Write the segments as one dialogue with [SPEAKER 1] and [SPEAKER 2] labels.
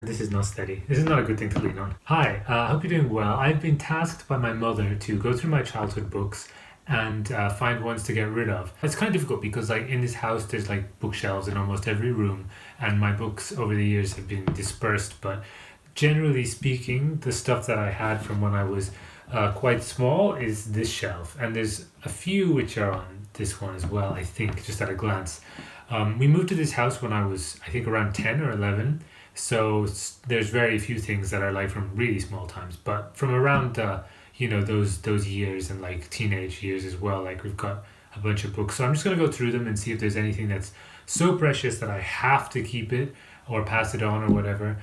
[SPEAKER 1] This is not steady. This is not a good thing to lean on. Hi, I hope you're doing well. I've been tasked by my mother to go through my childhood books and find ones to get rid of. It's kind of difficult because like in this house there's like bookshelves in almost every room and my books over the years have been dispersed, but generally speaking, the stuff that I had from when I was quite small is this shelf, and there's a few which are on this one as well, I think, just at a glance. We moved to this house when I was, I think, around 10 or 11. So there's very few things that are like from really small times, but from around those years and like teenage years as well. Like we've got a bunch of books, so I'm just gonna go through them and see if there's anything that's so precious that I have to keep it or pass it on or whatever.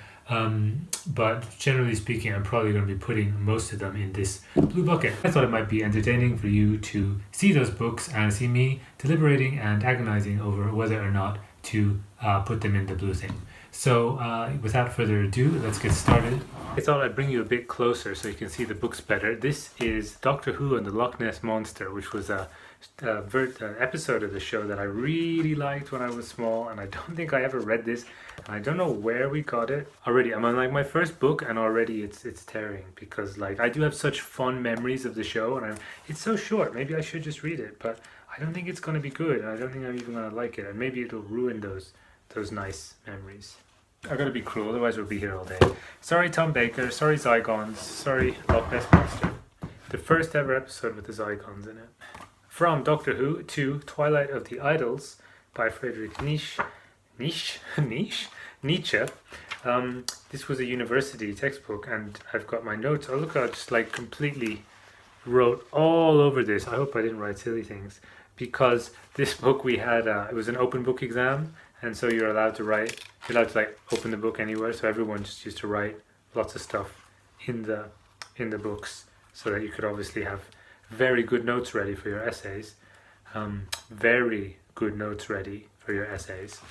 [SPEAKER 1] But generally speaking, I'm probably going to be putting most of them in this blue bucket. I thought it might be entertaining for you to see those books and see me deliberating and agonizing over whether or not to put them in the blue thing. So, without further ado, let's get started. I thought I'd bring you a bit closer so you can see the books better. This is Doctor Who and the Loch Ness Monster, which was an episode of the show that I really liked when I was small, and I don't think I ever read this, and I don't know where we got it. Already, I'm on like my first book, and already it's tearing because like I do have such fond memories of the show, and it's so short. Maybe I should just read it, but I don't think it's going to be good, and I don't think I'm even going to like it, and maybe it'll ruin those nice memories. I gotta be cruel, otherwise we'll be here all day. Sorry, Tom Baker. Sorry, Zygons. Sorry, Loch Ness Monster. The first ever episode with the Zygons in it. From Doctor Who to Twilight of the Idols by Friedrich Nietzsche. This was a university textbook, and I've got my notes. Oh look, I just like completely wrote all over this. I hope I didn't write silly things, because this book we had it was an open book exam, and so you're allowed to like open the book anywhere, so everyone just used to write lots of stuff in the books so that you could obviously have very good notes ready for your essays. Very good notes ready for your essays.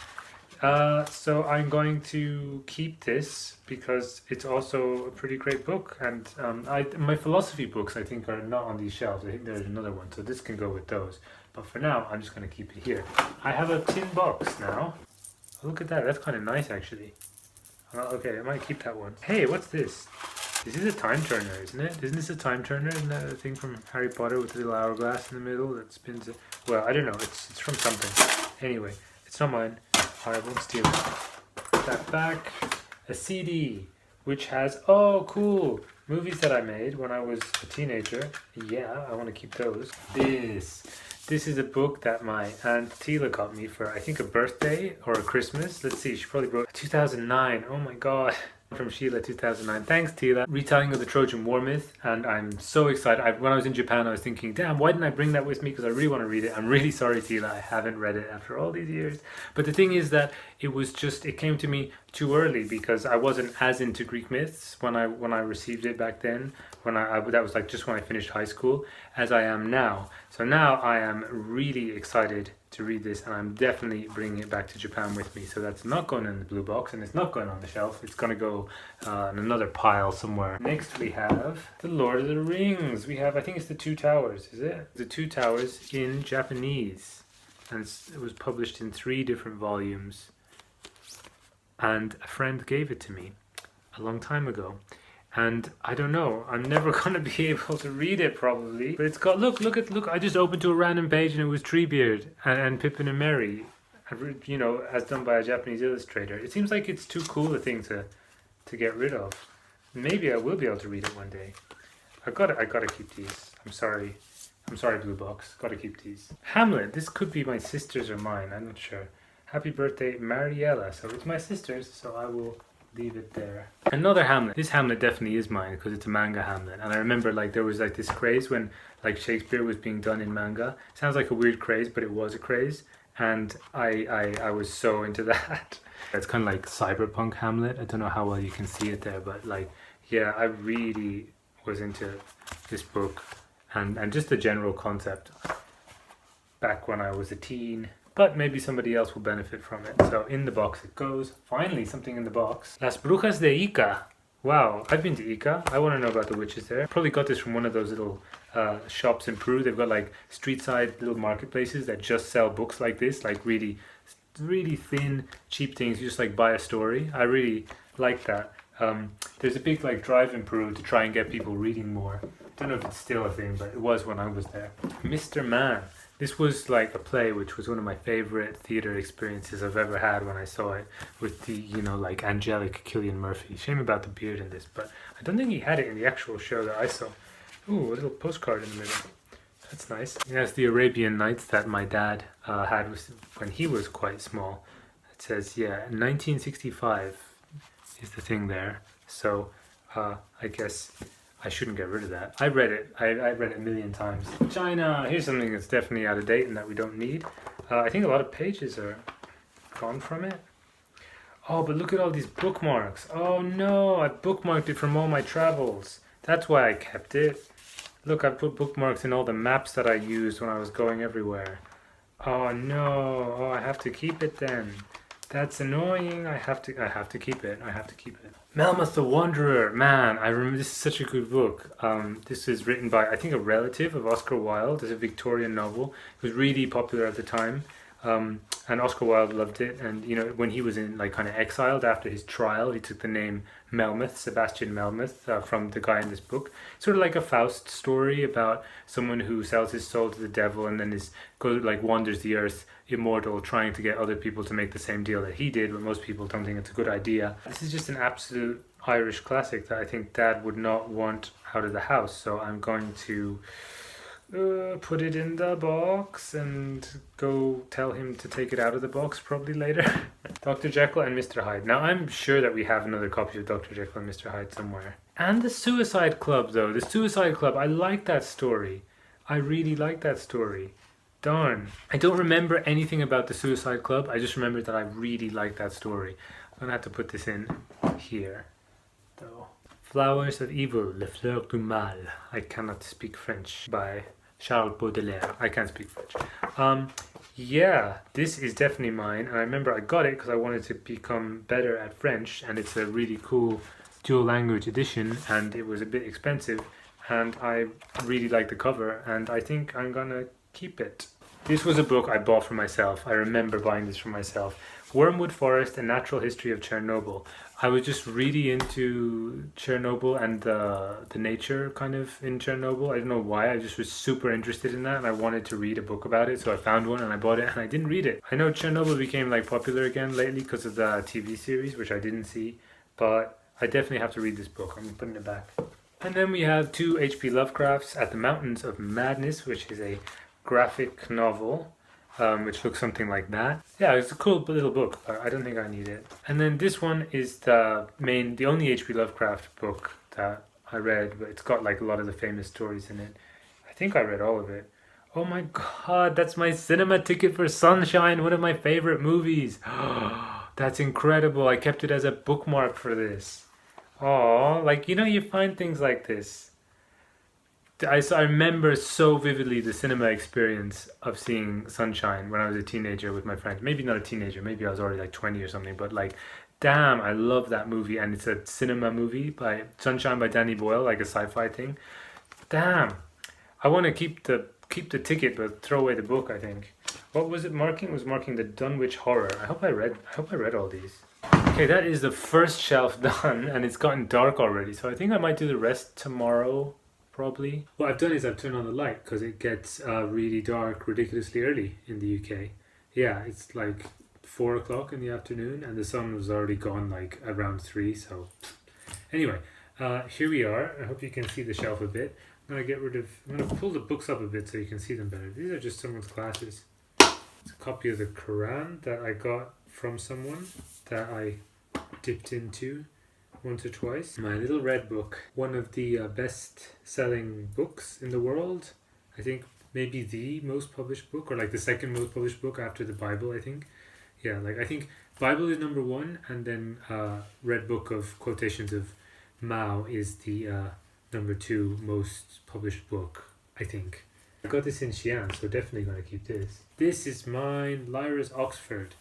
[SPEAKER 1] So I'm going to keep this because it's also a pretty great book, and my philosophy books I think are not on these shelves. I think there's another one, so this can go with those. But for now, I'm just going to keep it here. I have a tin box now. Oh, look at that. That's kind of nice, actually. Okay, I might keep that one. Hey, what's this? This is a time turner, isn't it? Isn't this a time turner? Isn't that a thing from Harry Potter with the little hourglass in the middle that spins it? Well, I don't know. It's from something. Anyway, it's not mine. I won't steal it. Put that back. A CD, which has, oh, cool, movies that I made when I was a teenager. Yeah, I want to keep those. This is a book that my Aunt Tila got me for, I think, a birthday or a Christmas. Let's see, she probably wrote 2009. Oh my god. From Sheila, 2009. Thanks, Tila. Retelling of the Trojan War myth, and I'm so excited. When I was in Japan, I was thinking, damn, why didn't I bring that with me? Because I really want to read it. I'm really sorry, Tila, I haven't read it after all these years. But the thing is that it came to me too early because I wasn't as into Greek myths when I received it back then. That was like just when I finished high school, as I am now. So now I am really excited to read this, and I'm definitely bringing it back to Japan with me. So that's not going in the blue box, and it's not going on the shelf. It's going to go in another pile somewhere. Next we have The Lord of the Rings. We have, I think it's The Two Towers, is it? The Two Towers in Japanese. And it was published in 3 different volumes. And a friend gave it to me a long time ago. And I don't know, I'm never going to be able to read it probably. But it's got, look, I just opened to a random page and it was Treebeard and Pippin and Merry, as done by a Japanese illustrator. It seems like it's too cool a thing to get rid of. Maybe I will be able to read it one day. I gotta keep these. I'm sorry, Blue Box. Gotta keep these. Hamlet, this could be my sister's or mine, I'm not sure. Happy birthday, Mariella. So it's my sister's, so I will leave it there. Another Hamlet. This Hamlet definitely is mine because it's a manga Hamlet, and I remember like there was like this craze when like Shakespeare was being done in manga. Sounds like a weird craze, but it was a craze, and I was so into that. It's kind of like cyberpunk Hamlet. I don't know how well you can see it there, but like yeah, I really was into this book and just the general concept back when I was a teen. But maybe somebody else will benefit from it. So in the box it goes. Finally, something in the box. Las Brujas de Ica. Wow, I've been to Ica. I want to know about the witches there. Probably got this from one of those little shops in Peru. They've got like street side little marketplaces that just sell books like this, like really thin, cheap things. You just like buy a story. I really like that. There's a big like drive in Peru to try and get people reading more. Don't know if it's still a thing, but it was when I was there. Mr. Man. This was like a play which was one of my favorite theater experiences I've ever had when I saw it with the, like angelic Cillian Murphy. Shame about the beard in this, but I don't think he had it in the actual show that I saw. Ooh, a little postcard in the middle. That's nice. It has the Arabian Nights that my dad had when he was quite small. It says, 1965 is the thing there. So I guess I shouldn't get rid of that. I read it. I read it a million times. China. Here's something that's definitely out of date and that we don't need. I think a lot of pages are gone from it. Oh, but look at all these bookmarks. Oh no, I bookmarked it from all my travels. That's why I kept it. Look, I put bookmarks in all the maps that I used when I was going everywhere. Oh no. Oh, I have to keep it then. That's annoying. I have to keep it. I have to keep it. Melmoth the Wanderer. Man, I remember this is such a good book. This is written by, I think, a relative of Oscar Wilde. It's a Victorian novel. It was really popular at the time. And Oscar Wilde loved it. And, when he was in, kind of exiled after his trial, he took the name Melmoth, Sebastian Melmoth, from the guy in this book. Sort of like a Faust story about someone who sells his soul to the devil and then wanders the earth immortal, trying to get other people to make the same deal that he did, but most people don't think it's a good idea. This is just an absolute Irish classic that I think Dad would not want out of the house. So I'm going to put it in the box and go tell him to take it out of the box probably later. Dr. Jekyll and Mr. Hyde. Now I'm sure that we have another copy of Dr. Jekyll and Mr. Hyde somewhere. And the Suicide Club though. The Suicide Club, I like that story. I really like that story. Darn. I don't remember anything about the Suicide Club. I just remember that I really like that story. I'm gonna have to put this in here though. Flowers of Evil, Les Fleurs du Mal. I cannot speak French, by Charles Baudelaire. I can't speak French. This is definitely mine. And I remember I got it because I wanted to become better at French. And it's a really cool dual language edition. And it was a bit expensive. And I really like the cover. And I think I'm gonna keep it. This was a book I bought for myself. I remember buying this for myself. Wormwood Forest, A Natural History of Chernobyl. I was just really into Chernobyl and the nature kind of in Chernobyl. I don't know why. I just was super interested in that and I wanted to read a book about it. So I found one and I bought it and I didn't read it. I know Chernobyl became popular again lately because of the TV series, which I didn't see. But I definitely have to read this book. I'm putting it back. And then we have 2 H.P. Lovecrafts, At the Mountains of Madness, which is a graphic novel. Which looks something like that. Yeah, it's a cool little book, but I don't think I need it. And then this one is the only H.P. Lovecraft book that I read, but it's got a lot of the famous stories in it. I think I read all of it. Oh my god, that's my cinema ticket for Sunshine, one of my favorite movies. That's incredible. I kept it as a bookmark for this. Oh, you find things like this. I remember so vividly the cinema experience of seeing Sunshine when I was a teenager with my friends. Maybe not a teenager, maybe I was already 20 or something, but damn, I love that movie. And it's a cinema movie by Sunshine by Danny Boyle, a sci-fi thing. Damn, I want to keep the ticket but throw away the book, I think. What was it marking? It was marking the Dunwich Horror. I hope I read all these. Okay, that is the first shelf done and it's gotten dark already. So I think I might do the rest tomorrow. Probably. What I've done is I've turned on the light because it gets really dark ridiculously early in the UK. Yeah, it's 4 o'clock in the afternoon and the sun was already gone around 3. So anyway, here we are. I hope you can see the shelf a bit. I'm going to pull the books up a bit so you can see them better. These are just someone's glasses. It's a copy of the Quran that I got from someone that I dipped into once or twice. My little red book, one of the best-selling books in the world. I think maybe the most published book, or the second most published book after the Bible, I think. Yeah, I think Bible is number 1, and then Red Book of Quotations of Mao is the number 2 most published book, I think. I got this in Xi'an, so definitely going to keep this. This is mine, Lyra's Oxford,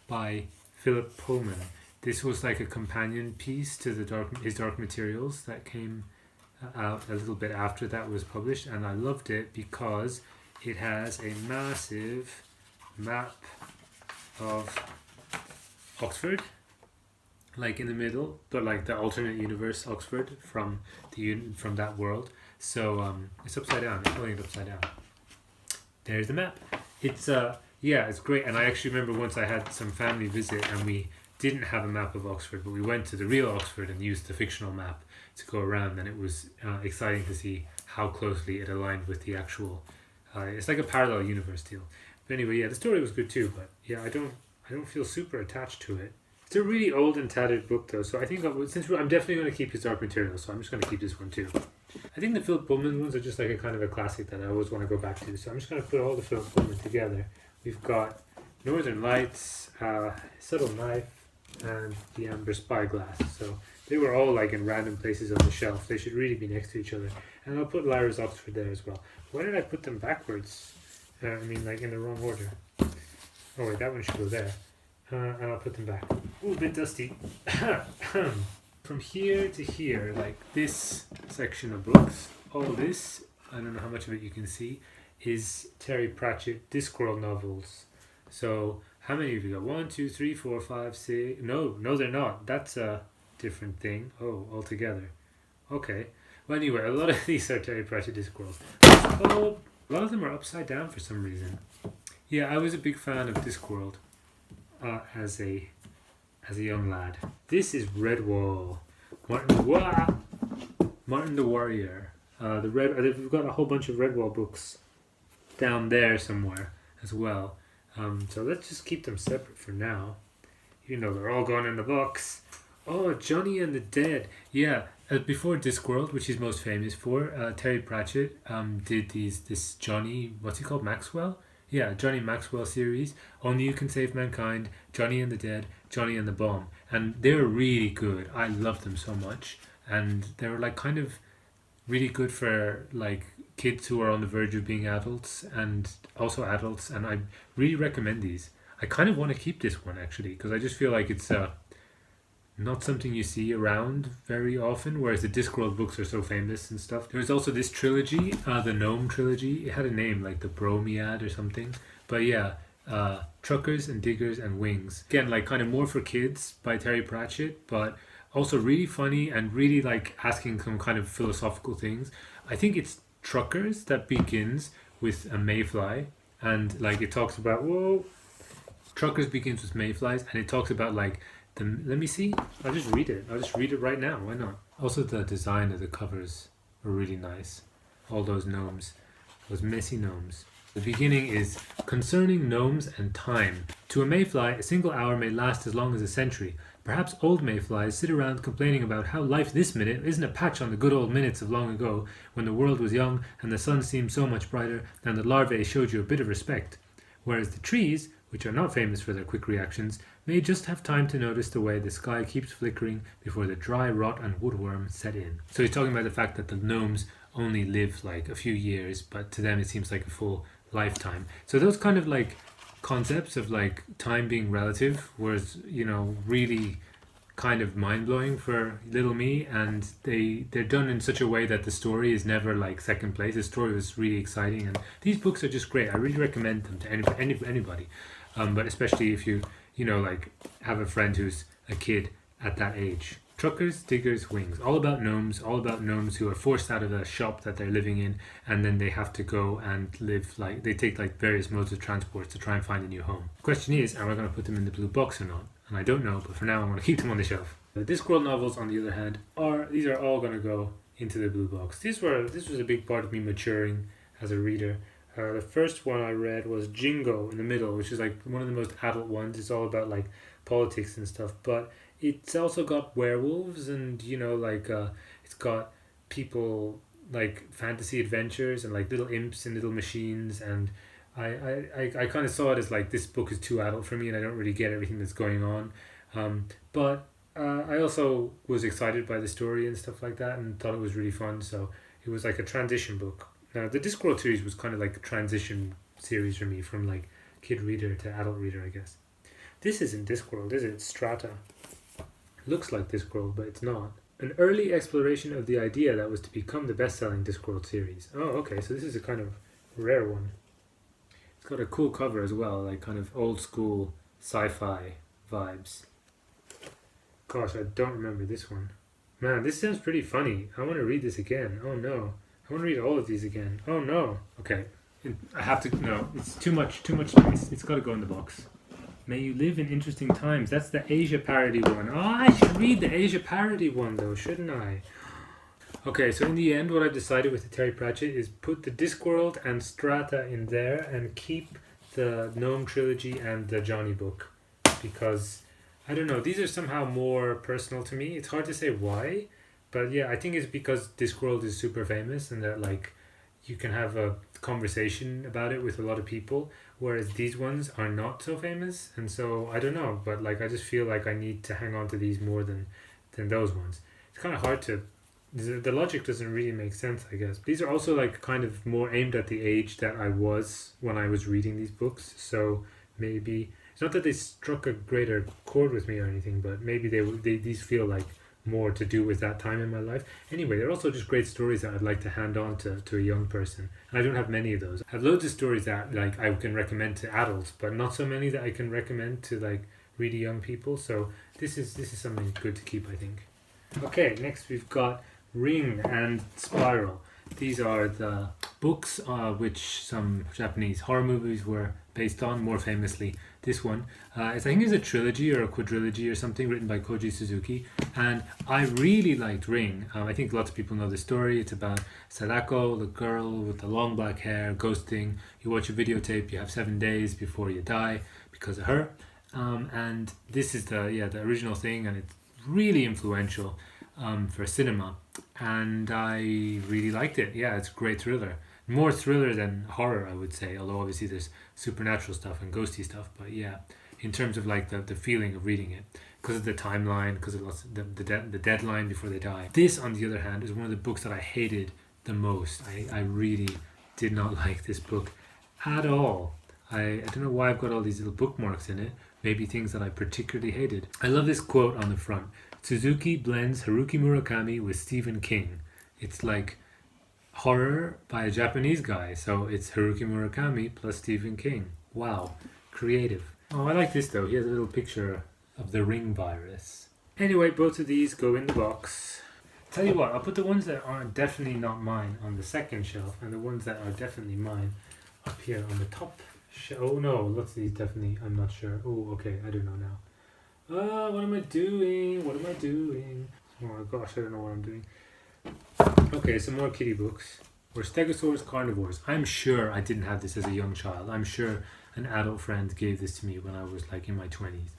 [SPEAKER 1] by Philip Pullman. This was a companion piece to his Dark Materials that came out a little bit after that was published, and I loved it because it has a massive map of Oxford, like in the middle, but like the alternate universe Oxford from from that world. So it's upside down. I'm holding it upside down. There's the map. It's yeah, it's great. And I actually remember once I had some family visit and we didn't have a map of Oxford, but we went to the real Oxford and used the fictional map to go around, and it was exciting to see how closely it aligned with the actual. It's like a parallel universe deal. But anyway, yeah, the story was good too. But yeah, I don't feel super attached to it. It's a really old and tattered book though, so I think I'm definitely going to keep his Dark Material, so I'm just going to keep this one too. I think the Philip Pullman ones are just like a kind of a classic that I always want to go back to, so I'm just going to put all the Philip Pullman together. We've got Northern Lights, Subtle Knife, and The Amber Spyglass. So they were all like in random places on the shelf. They should really be next to each other. And I'll put Lyra's Oxford there as well. Why did I put them backwards? I mean, like in the wrong order. Oh wait, that one should go there. And I'll put them back. Ooh, a bit dusty. From here to here, like this section of books, all this, I don't know how much of it you can see, is Terry Pratchett Discworld novels. So how many have you got? 1, 2, 3, 4, 5, 6. No, they're not. That's a different thing. Oh, altogether. Okay. Well, anyway, a lot of these are Terry Pratchett Discworld. Oh, a lot of them are upside down for some reason. Yeah, I was a big fan of Discworld as a young lad. This is Redwall. Martin the Warrior. We've got a whole bunch of Redwall books down there somewhere as well. So let's just keep them separate for now. You know they're all gone in the box. Oh, Johnny and the Dead. Yeah, before Discworld, which he's most famous for, Terry Pratchett did this Johnny, what's he called, Maxwell? Yeah, Johnny Maxwell series. Only You Can Save Mankind, Johnny and the Dead, Johnny and the Bomb. And they were really good. I loved them so much. And they were like kind of really good for like kids who are on the verge of being adults and also adults. And I really recommend these. I kind of want to keep this one actually because I just feel like it's not something you see around very often, whereas the Discworld books are so famous and stuff. There was also this trilogy, the Gnome trilogy. It had a name like the Bromiad or something. But yeah, Truckers and Diggers and Wings. Again, like kind of more for kids by Terry Pratchett, but also really funny and really like asking some kind of philosophical things. I think it's Truckers that begins with a mayfly, and like it talks about, Truckers begins with mayflies, and it talks about like, let me see. I'll just read it right now. Why not? Also, the design of the covers were really nice. All those gnomes, those messy gnomes. The beginning is concerning gnomes and time. To a mayfly, a single hour may last as long as a century. Perhaps old mayflies sit around complaining about how life this minute isn't a patch on the good old minutes of long ago, when the world was young and the sun seemed so much brighter, and the larvae showed you a bit of respect. Whereas the trees, which are not famous for their quick reactions, may just have time to notice the way the sky keeps flickering before the dry rot and woodworm set in. So he's talking about the fact that the gnomes only live like a few years, but to them it seems like a full lifetime. So those kind of like concepts of like time being relative was, really kind of mind-blowing for little me, and they're done in such a way that the story is never like second place. The story was really exciting, and these books are just great. I really recommend them to anybody, but especially if you like have a friend who's a kid at that age. Truckers, Diggers, Wings. All about gnomes who are forced out of a shop that they're living in, and then they have to go and live like, they take like various modes of transport to try and find a new home. The question is, am I going to put them in the blue box or not? And I don't know, but for now I want to keep them on the shelf. The Discworld novels, on the other hand, these are all going to go into the blue box. This was a big part of me maturing as a reader. The first one I read was Jingo in the middle, which is like one of the most adult ones. It's all about like politics and stuff, but it's also got werewolves and it's got people like fantasy adventures and like little imps and little machines, and I kind of saw it as like, this book is too adult for me and I don't really get everything that's going on, but I also was excited by the story and stuff like that and thought it was really fun, so it was like a transition book. Now the Discworld series was kind of like a transition series for me from like kid reader to adult reader, I guess. This isn't Discworld, is it? It's Strata. Looks like Discworld, but it's not. An early exploration of the idea that was to become the best-selling Discworld series. Oh, okay, so this is a kind of rare one. It's got a cool cover as well, like kind of old school sci-fi vibes. Gosh, I don't remember this one. Man, this sounds pretty funny. I want to read this again. Oh no. I want to read all of these again. Oh no. Okay. I have to. No, it's too much space. It's got to go in the box. May you live in interesting times. That's the Asia parody one. Oh, I should read the Asia parody one though, shouldn't I? Okay, so in the end, what I've decided with the Terry Pratchett is put the Discworld and Strata in there and keep the Gnome trilogy and the Johnny book, because I don't know, these are somehow more personal to me. It's hard to say why, but yeah, I think it's because Discworld is super famous and that like you can have a conversation about it with a lot of people, whereas these ones are not so famous, and so I don't know, but like I just feel like I need to hang on to these more than those ones. It's kind of hard to. The logic doesn't really make sense, I guess. These are also like kind of more aimed at the age that I was when I was reading these books, so maybe it's not that they struck a greater chord with me or anything, but maybe these feel like more to do with that time in my life. Anyway, they're also just great stories that I'd like to hand on to a young person. And I don't have many of those. I have loads of stories that like I can recommend to adults, but not so many that I can recommend to like really young people. So this is something good to keep, I think. Okay, next we've got Ring and Spiral. These are the books which some Japanese horror movies were based on, more famously this one. I think it's a trilogy or a quadrilogy or something written by Koji Suzuki, and I really liked Ring. I think lots of people know the story. It's about Sadako, the girl with the long black hair, ghosting. You watch a videotape, you have 7 days before you die because of her. And this is the original thing, and it's really influential for cinema, and I really liked it. Yeah, it's a great thriller. More thriller than horror, I would say, although obviously there's supernatural stuff and ghosty stuff, but yeah, in terms of like the feeling of reading it, because of the timeline, because of the deadline before they die. This, on the other hand, is one of the books that I hated the most. I really did not like this book at all. I don't know why I've got all these little bookmarks in it, maybe things that I particularly hated. I love this quote on the front. Suzuki blends Haruki Murakami with Stephen King. It's like horror by a Japanese guy, so it's Haruki Murakami plus Stephen King. Wow, creative. Oh, I like this though. He has a little picture of the ring virus. Anyway, both of these go in the box. Tell you what, I'll put the ones that are definitely not mine on the second shelf, and the ones that are definitely mine up here on the top shelf. Oh no, what's these definitely? I'm not sure. Oh, okay, I don't know now. What am I doing? Oh my gosh, I don't know what I'm doing. Okay, some more kitty books. Or Stegosaurus Carnivores. I'm sure I didn't have this as a young child. I'm sure an adult friend gave this to me when I was like in my 20s.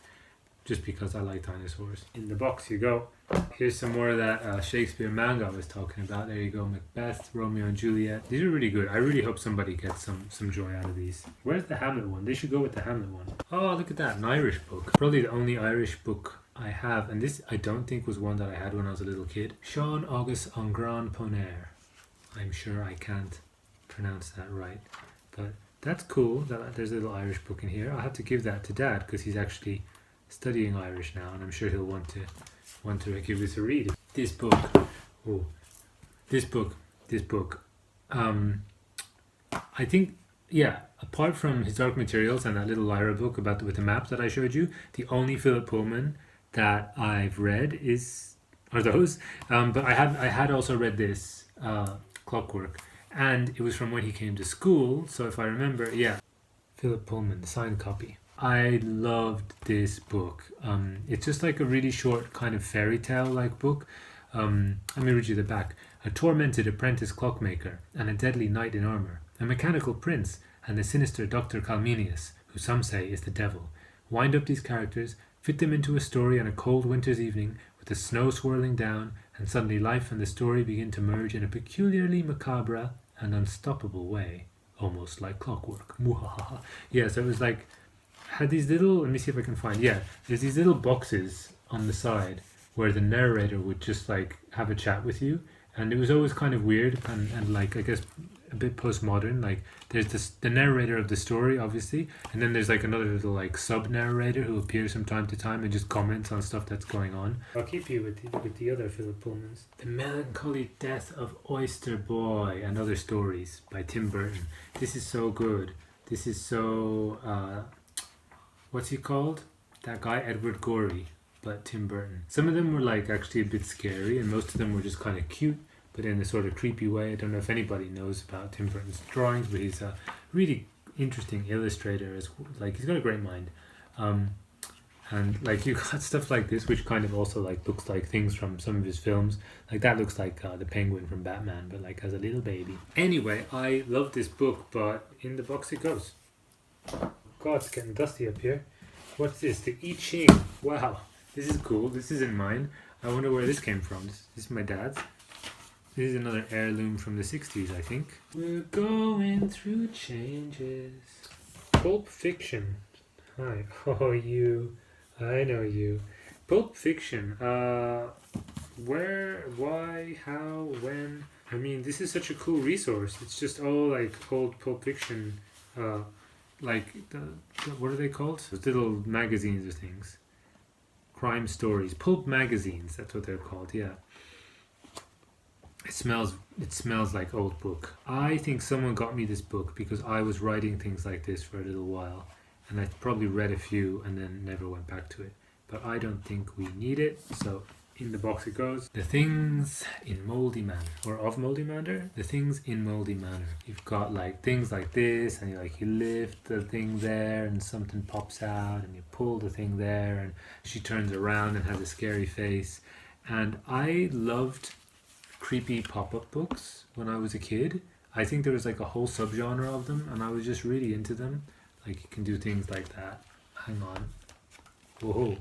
[SPEAKER 1] Just because I like dinosaurs. In the box you go. Here's some more of that Shakespeare manga I was talking about. There you go, Macbeth, Romeo and Juliet. These are really good. I really hope somebody gets some joy out of these. Where's the Hamlet one? They should go with the Hamlet one. Oh, look at that, an Irish book. Probably the only Irish book I have, and this I don't think was one that I had when I was a little kid. Sean August en Grand Poner. I'm sure I can't pronounce that right, but that's cool that there's a little Irish book in here. I'll have to give that to Dad because he's actually studying Irish now, and I'm sure he'll want to give this a read. This book. I think, yeah, apart from Historic Materials and that little Lyra book with the map that I showed you, the only Philip Pullman that I've read are those. But I had also read this Clockwork, and it was from when he came to school. So if I remember, yeah, Philip Pullman, the signed copy. I loved this book. It's just like a really short kind of fairy tale like book. Let me read you the back. A tormented apprentice clockmaker and a deadly knight in armour, a mechanical prince and the sinister Dr. Calminius, who some say is the devil. Wind up these characters, fit them into a story on a cold winter's evening with the snow swirling down, and suddenly life and the story begin to merge in a peculiarly macabre and unstoppable way, almost like clockwork. Yeah, so it was like, had these little, let me see if I can find, yeah, there's these little boxes on the side where the narrator would just like have a chat with you, and it was always kind of weird and like, I guess, a bit postmodern. Like there's the narrator of the story, obviously, and then there's like another little like sub-narrator who appears from time to time and just comments on stuff that's going on. I'll keep you with the other Philip Pullmans. The Melancholy Death of Oyster Boy and Other Stories by Tim Burton. This is so good. This is so... what's he called? That guy, Edward Gorey. but Tim Burton. Some of them were like actually a bit scary, and most of them were just kind of cute, but in a sort of creepy way. I don't know if anybody knows about Tim Burton's drawings, but he's a really interesting illustrator. Like he's got a great mind. And like you got stuff like this, which kind of also like looks like things from some of his films. Like that looks like the Penguin from Batman, but like as a little baby. Anyway, I love this book, but in the box it goes. God, it's getting dusty up here. What's this? The I Ching. Wow, this is cool. This isn't mine. I wonder where this came from. This is my dad's. This is another heirloom from the 60s, I think. We're going through changes. Pulp Fiction. Hi. Oh, you. I know you. Pulp Fiction. Where, why, how, when? I mean, this is such a cool resource. It's just all like old Pulp Fiction, like what are they called? Those little magazines or things. Crime stories. Pulp magazines. That's what they're called. Yeah. It smells like old book. I think someone got me this book because I was writing things like this for a little while. And I probably read a few and then never went back to it. But I don't think we need it, so in the box it goes. The things in Moldy Manor, or of Moldy Manor. The things in Moldy Manor. You've got like things like this, and you lift the thing there, and something pops out, and you pull the thing there, and she turns around and has a scary face. And I loved creepy pop-up books when I was a kid. I think there was like a whole subgenre of them, and I was just really into them. Like you can do things like that. Hang on. Whoa.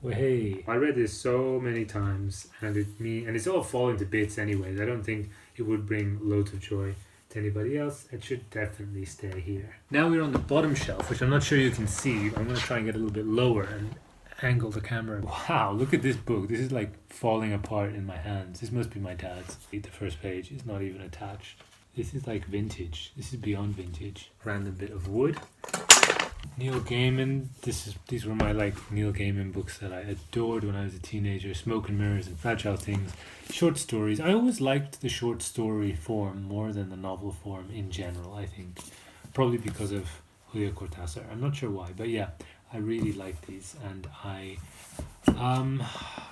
[SPEAKER 1] Well, hey. I read this so many times, and it's all falling to bits anyways. I don't think it would bring loads of joy to anybody else. It should definitely stay here. Now we're on the bottom shelf, which I'm not sure you can see. I'm going to try and get a little bit lower and angle the camera. Wow, look at this book. This is like falling apart in my hands. This must be my dad's. The first page is not even attached. This is like vintage. This is beyond vintage. Random bit of wood. Neil Gaiman. These were my like Neil Gaiman books that I adored when I was a teenager. Smoke and Mirrors and Fragile Things. Short stories. I always liked the short story form more than the novel form in general, I think. Probably because of Julio Cortázar. I'm not sure why, but yeah, I really like these, and I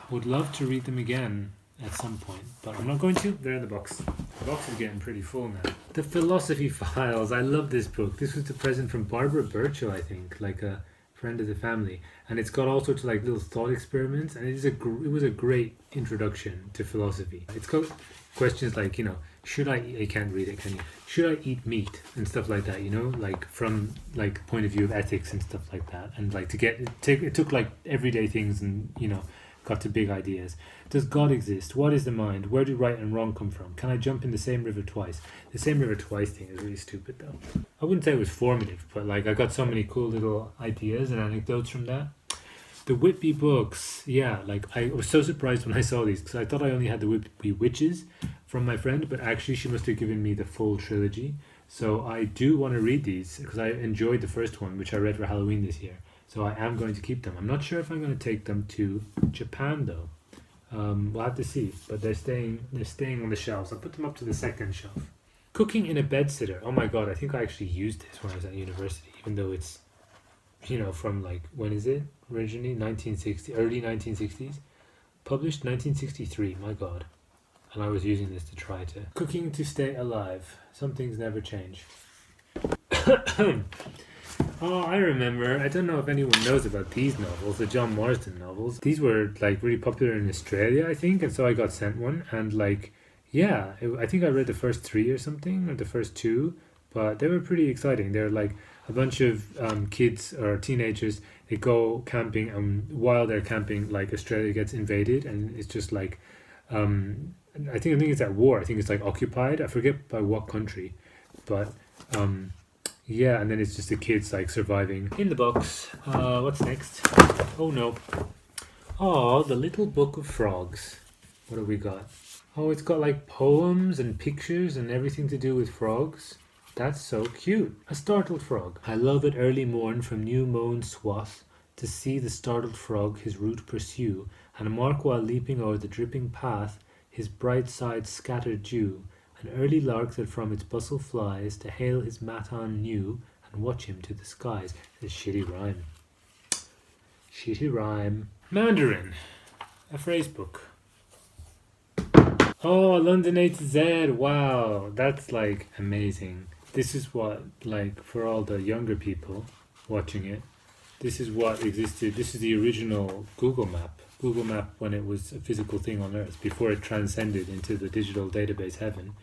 [SPEAKER 1] would love to read them again at some point, but I'm not going to. They're in the box. The box is getting pretty full now. The Philosophy Files. I love this book. This was the present from Barbara Burchell, I think, like a friend of the family, and it's got all sorts of like little thought experiments, and it was a great introduction to philosophy. It's got questions like, should I can't read it, can you? Should I eat meat and stuff like that, like from like point of view of ethics and stuff like that, and like it took like everyday things and got to big ideas. Does God exist? What is the mind? Where do right and wrong come from? Can I jump in the same river twice? The same river twice thing is really stupid though. I wouldn't say it was formative, but like I got so many cool little ideas and anecdotes from that. The Whitby books, yeah, like I was so surprised when I saw these because I thought I only had the Whitby Witches from my friend, but actually she must have given me the full trilogy. So I do want to read these because I enjoyed the first one, which I read for Halloween this year. So I am going to keep them. I'm not sure if I'm going to take them to Japan though. We'll have to see, but they're staying on the shelves. I'll put them up to the second shelf. Cooking in a Bedsitter. Oh my god, I think I actually used this when I was at university, even though it's from like, when is it originally? 1960, early 1960s, published 1963. My god. And I was using this to try to cooking to stay alive. Some things never change. Oh, I remember. I don't know if anyone knows about these novels, the John Marsden novels. These were like really popular in Australia, I think, and so I got sent one. And like, yeah, I think I read the first 3 or something, or the first 2, but they were pretty exciting. They're like a bunch of kids or teenagers. They go camping, and while they're camping, like Australia gets invaded, and it's just like, I think it's at war. I think it's like occupied. I forget by what country, but yeah, and then it's just the kids like surviving. In the box, what's next? Oh no. Oh, the Little Book of Frogs. What have we got? Oh, it's got like poems and pictures and everything to do with frogs. That's so cute. A startled frog. I love at early morn from new mown swath to see the startled frog his route pursue, and mark while leaping o'er the dripping path his bright sides scattered dew. An early lark that from its bustle flies to hail his matin new and watch him to the skies. This shitty rhyme. Shitty rhyme. Mandarin, a phrase book. Oh, London A to Z. Wow, that's like amazing. This is what, like, for all the younger people watching it, this is what existed. This is the original Google Map. Google Map when it was a physical thing on Earth, before it transcended into the digital database heaven.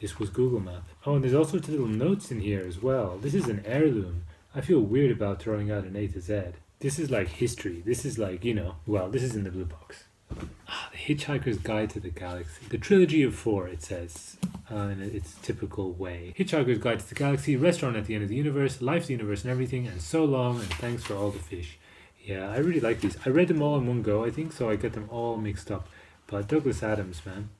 [SPEAKER 1] This was Google Map. Oh, and there's all sorts of little notes in here as well. This is an heirloom. I feel weird about throwing out an A to Z. This is like history. This is like, well, this is in the blue box. The Hitchhiker's Guide to the Galaxy. The Trilogy of Four, it says, in its typical way. Hitchhiker's Guide to the Galaxy, Restaurant at the End of the Universe, Life's the Universe and Everything, and So Long, and Thanks for All the Fish. Yeah, I really like these. I read them all in one go, I think, so I get them all mixed up. But Douglas Adams, man.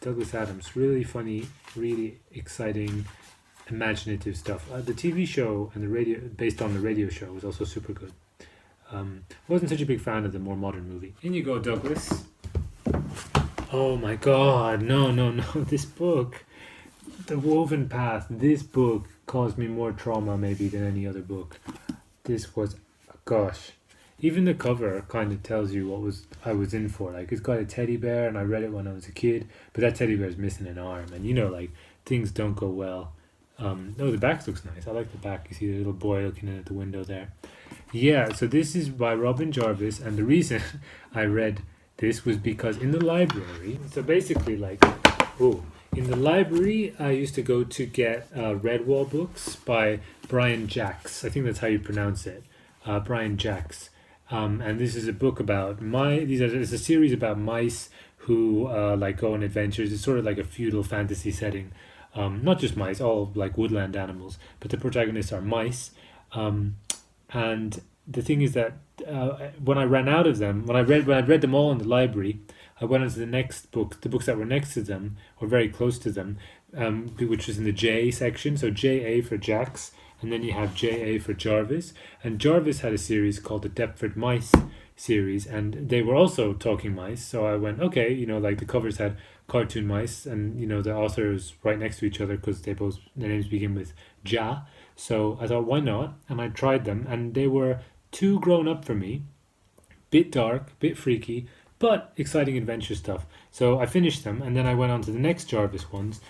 [SPEAKER 1] Douglas Adams, really funny, really exciting, imaginative stuff. The TV show and the radio, based on the radio show, was also super good. Wasn't such a big fan of the more modern movie. In you go, Douglas. Oh my god, no. This book, The Woven Path, this book caused me more trauma maybe than any other book. This was, gosh. Even the cover kind of tells you what I was in for. Like, it's got a teddy bear, and I read it when I was a kid, but that teddy bear is missing an arm, and like, things don't go well. No, the back looks nice. I like the back. You see the little boy looking in at the window there. Yeah, so this is by Robin Jarvis, and the reason I read this was because in the library, so basically in the library I used to go to get Redwall books by Brian Jacks. I think that's how you pronounce it. Brian Jacks. And this is a book about it's a series about mice who go on adventures. It's sort of like a feudal fantasy setting. Not just mice, all like woodland animals, but the protagonists are mice. And the thing is that when I ran out of them, when I'd read them all in the library, I went on to the next book, the books that were next to them or very close to them, which was in the J section. So JA for Jacks, and then you have JA for Jarvis. And Jarvis had a series called the Deptford Mice series, and they were also talking mice. So I went, okay, like the covers had cartoon mice, and the authors right next to each other because their names begin with Ja. So I thought, why not? And I tried them, and they were too grown up for me. Bit dark, bit freaky, but exciting adventure stuff. So I finished them, and then I went on to the next Jarvis ones,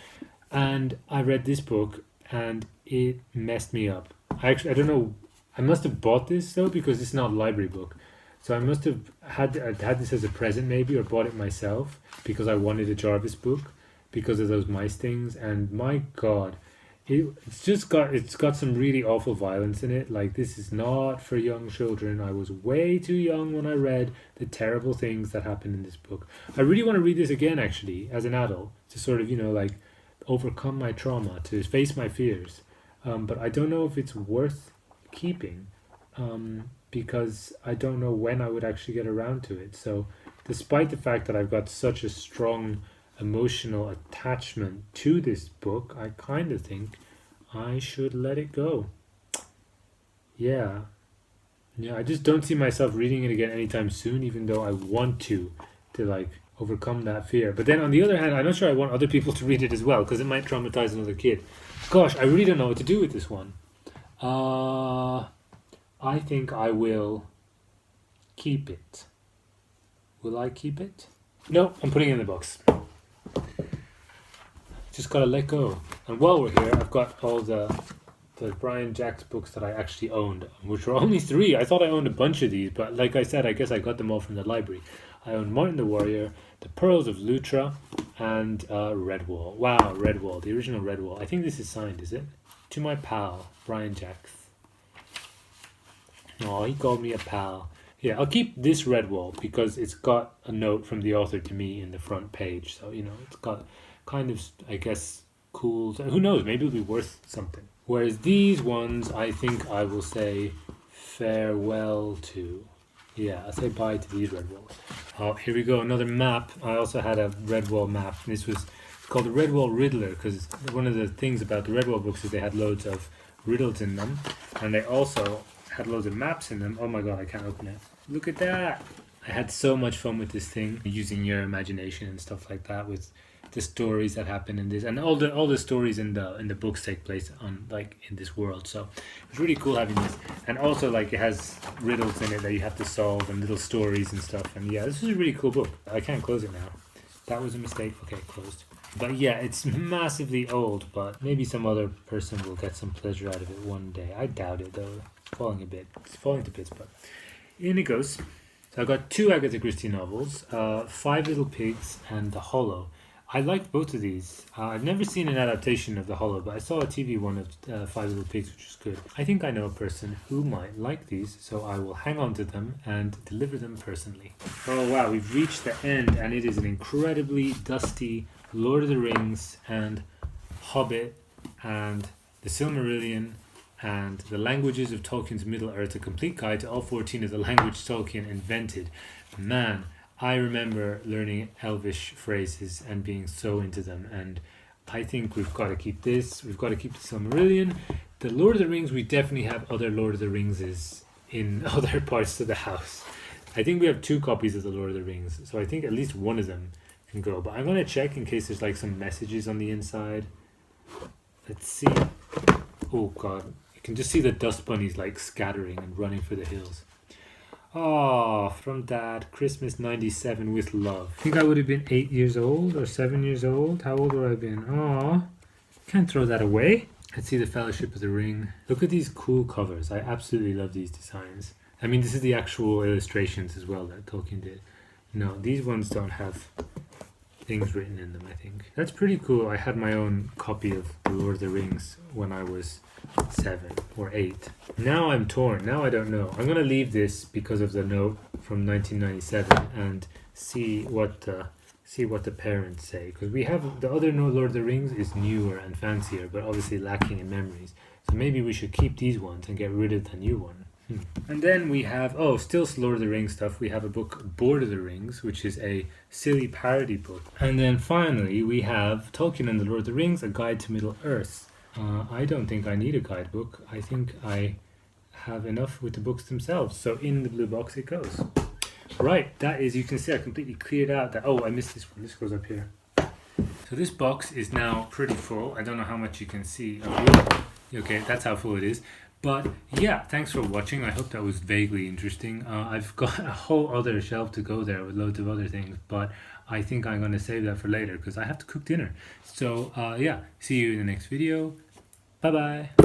[SPEAKER 1] and I read this book, and it messed me up. I don't know. I must have bought this though, because it's not a library book. So I must have had this as a present maybe, or bought it myself because I wanted a Jarvis book because of those mice things. And my God, it's got some really awful violence in it. Like, this is not for young children. I was way too young when I read the terrible things that happened in this book. I really want to read this again actually as an adult to sort of overcome my trauma, to face my fears. But I don't know if it's worth keeping. Because I don't know when I would actually get around to it. So despite the fact that I've got such a strong emotional attachment to this book, I kind of think I should let it go. Yeah, I just don't see myself reading it again anytime soon, even though I want to overcome that fear. But then on the other hand, I'm not sure I want other people to read it as well, because it might traumatize another kid. Gosh, I really don't know what to do with this one. I think I will keep it. Will I keep it? No, I'm putting it in the box. Just gotta let go. And while we're here, I've got all the Brian Jacks books that I actually owned, which were only 3. I thought I owned a bunch of these, but like I said, I guess I got them all from the library. I owned Martin the Warrior, The Pearls of Lutra, and Redwall. Wow, Redwall, the original Redwall. I think this is signed, is it? To my pal, Brian Jacks. Oh, he called me a pal. Yeah, I'll keep this Redwall because it's got a note from the author to me in the front page. So, it's got kind of, I guess, cool. Who knows? Maybe it'll be worth something. Whereas these ones, I think I will say farewell to. Yeah, I'll say bye to these Redwalls. Oh, here we go. Another map. I also had a Redwall map. This was called the Redwall Riddler because one of the things about the Redwall books is they had loads of riddles in them. And they also had loads of maps in them. Oh my God, I can't open it. Look at that. I had so much fun with this thing, using your imagination and stuff like that with the stories that happen in this, and all the stories in the books take place on like in this world. So it's really cool having this, and also like it has riddles in it that you have to solve and little stories and stuff. And yeah, this is a really cool book. I can't close it now. That was a mistake. Okay, closed. But yeah, it's massively old, but maybe some other person will get some pleasure out of it one day. I doubt it though. It's falling a bit. It's falling to bits, but in it goes. So I got 2 Agatha Christie novels, Five Little Pigs and The Hollow. I liked both of these. I've never seen an adaptation of The Hollow, but I saw a TV one of Five Little Pigs, which was good. I think I know a person who might like these, so I will hang on to them and deliver them personally. Oh wow, we've reached the end, and it is an incredibly dusty Lord of the Rings and Hobbit and The Silmarillion and The Languages of Tolkien's Middle-earth, a complete guide to all 14 of the language Tolkien invented. Man, I remember learning Elvish phrases and being so into them, and I think we've got to keep this. We've got to keep the Silmarillion. The Lord of the Rings, we definitely have other Lord of the Ringses in other parts of the house. I think we have 2 copies of the Lord of the Rings, so I think at least one of them can go. But I'm going to check in case there's like some messages on the inside. Let's see. Oh god, you can just see the dust bunnies like scattering and running for the hills. Oh, from Dad, Christmas 97 with love. I think I would have been 8 years old or 7 years old. How old would I have been? Oh, can't throw that away. Let's see the Fellowship of the Ring. Look at these cool covers. I absolutely love these designs. I mean, this is the actual illustrations as well that Tolkien did. No, these ones don't have things written in them, I think. That's pretty cool. I had my own copy of The Lord of the Rings when I was 7 or 8. Now I'm torn. Now I don't know. I'm going to leave this because of the note from 1997 and see what the parents say, because we have the other Lord of the Rings is newer and fancier, but obviously lacking in memories. So maybe we should keep these ones and get rid of the new one. And then we have, still Lord of the Rings stuff. We have a book, Board of the Rings, which is a silly parody book. And then finally we have Tolkien and the Lord of the Rings, A Guide to Middle-earth. I don't think I need a guidebook. I think I have enough with the books themselves. So in the blue box it goes. Right, that is, you can see I completely cleared out that. Oh, I missed this one. This goes up here. So this box is now pretty full. I don't know how much you can see. Okay, that's how full it is. But yeah, thanks for watching. I hope that was vaguely interesting. I've got a whole other shelf to go there with loads of other things, but I think I'm going to save that for later because I have to cook dinner. So yeah, see you in the next video. Bye bye.